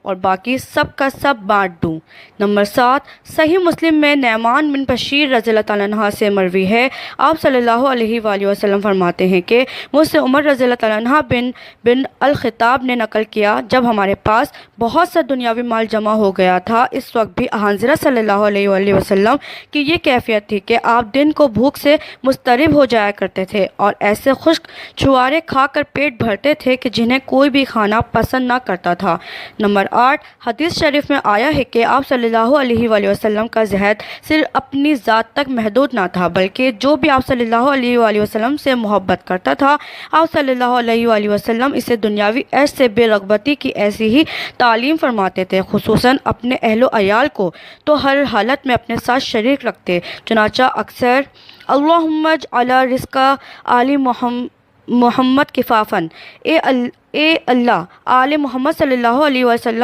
اور باقی سب کا سب بانٹ دوں۔ نمبر 7، صحیح مسلم میں نعمان بن بشیر رضی اللہ تعالیٰ عنہ سے مروی ہے، آپ صلی اللہ علیہ وآلہ وسلم فرماتے ہیں کہ مجھ سے عمر رضی اللہ تعالیٰ عنہ بن الخطاب نے نقل کیا، جب ہمارے پاس بہت سا دنیاوی مال جمع ہو گیا تھا، اس وقت بھی حضرت صلی اللہ علیہ وآلہ وسلم کی یہ کیفیت تھی کہ آپ دن کو بھوک سے مضطرب ہو جایا کرتے تھے اور ایسے خشک چھوارے کھا کر پیٹ بھرتے تھے کہ جنہیں کوئی بھی کھانا پسند نہ کرتا تھا۔ نمبر 8، حدیث شریف میں آیا ہے کہ آپ صلی اللہ علیہ وآلہ وسلم کا زہد صرف اپنی ذات تک محدود نہ تھا، بلکہ جو بھی آپ صلی اللہ علیہ وآلہ وسلم سے محبت کرتا تھا، آپ صلی اللہ علیہ وآلہ وسلم اسے دنیاوی عیش سے بے رغبتی کی ایسی ہی تعلیم فرماتے تھے، خصوصاً اپنے اہل و عیال کو تو ہر حالت میں اپنے ساتھ شریک رکھتے، چنانچہ اکثر اللہم اجعل رزق آل محمد کفافاً، اے اللہ آل محمد صلی اللہ علیہ وسلم